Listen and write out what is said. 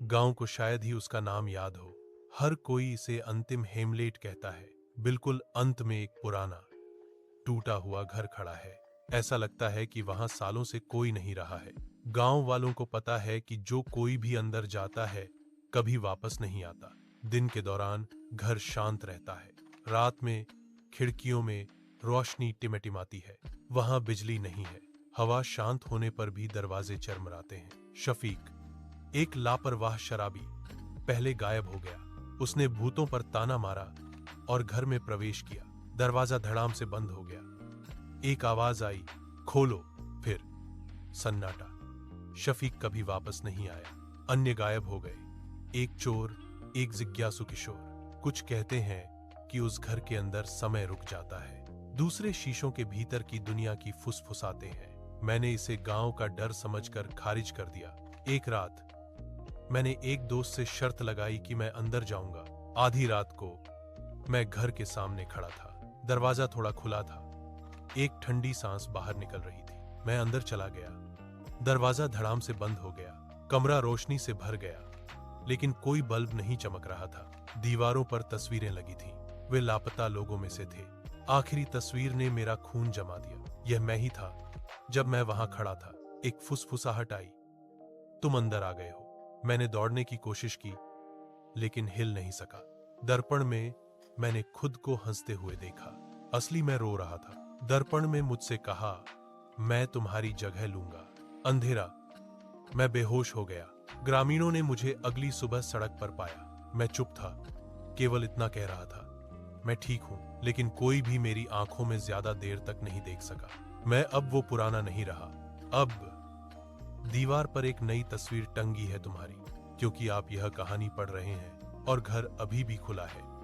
गांव को शायद ही उसका नाम याद हो। हर कोई इसे अंतिम हेमलेट कहता है। बिल्कुल अंत में एक पुराना टूटा हुआ घर खड़ा है। ऐसा लगता है कि वहां सालों से कोई नहीं रहा है। गांव वालों को पता है कि जो कोई भी अंदर जाता है कभी वापस नहीं आता। दिन के दौरान घर शांत रहता है। रात में खिड़कियों में रोशनी टिमटिमाती है। वहां बिजली नहीं है। हवा शांत होने पर भी दरवाजे चरमराते हैं। शफीक, एक लापरवाह शराबी, पहले गायब हो गया। उसने भूतों पर ताना मारा और घर में प्रवेश किया। दरवाजा धड़ाम से बंद हो गया। एक आवाज आई, खोलो। फिर सन्नाटा। शफीक कभी वापस नहीं आया। अन्य गायब हो गए। एक चोर, एक जिज्ञासु किशोर। कुछ कहते हैं कि उस घर के अंदर समय रुक जाता है। दूसरे शीशों के भीतर की दुनिया की फुसफुसाते हैं। मैंने इसे गांव का डर समझकर खारिज कर दिया। एक रात मैंने एक दोस्त से शर्त लगाई कि मैं अंदर जाऊंगा। आधी रात को मैं घर के सामने खड़ा था। दरवाजा थोड़ा खुला था। एक ठंडी सांस बाहर निकल रही थी। मैं अंदर चला गया। दरवाजा धड़ाम से बंद हो गया। कमरा रोशनी से भर गया, लेकिन कोई बल्ब नहीं चमक रहा था। दीवारों पर तस्वीरें लगी थीं। वे लापता लोगों में से थे। आखिरी तस्वीर ने मेरा खून जमा दिया। यह मैं ही था जब मैं वहां खड़ा था। एक फुसफुसाहट आई, तुम अंदर आ गए हो। मैंने दौड़ने की कोशिश की, लेकिन हिल नहीं सका। दर्पण में मैंने खुद को हंसते हुए देखा। असली मैं रो रहा था। दर्पण में मुझसे कहा, मैं तुम्हारी जगह लूंगा। अंधेरा, मैं बेहोश हो गया। ग्रामीणों ने मुझे अगली सुबह सड़क पर पाया। मैं चुप था, केवल इतना कह रहा था, मैं ठीक हूं। लेकिन कोई भी मेरी आंखों में ज्यादा देर तक नहीं देख सका। मैं अब वो पुराना नहीं रहा। अब दीवार पर एक नई तस्वीर टंगी है तुम्हारी, क्योंकि आप यह कहानी पढ़ रहे हैं और घर अभी भी खुला है।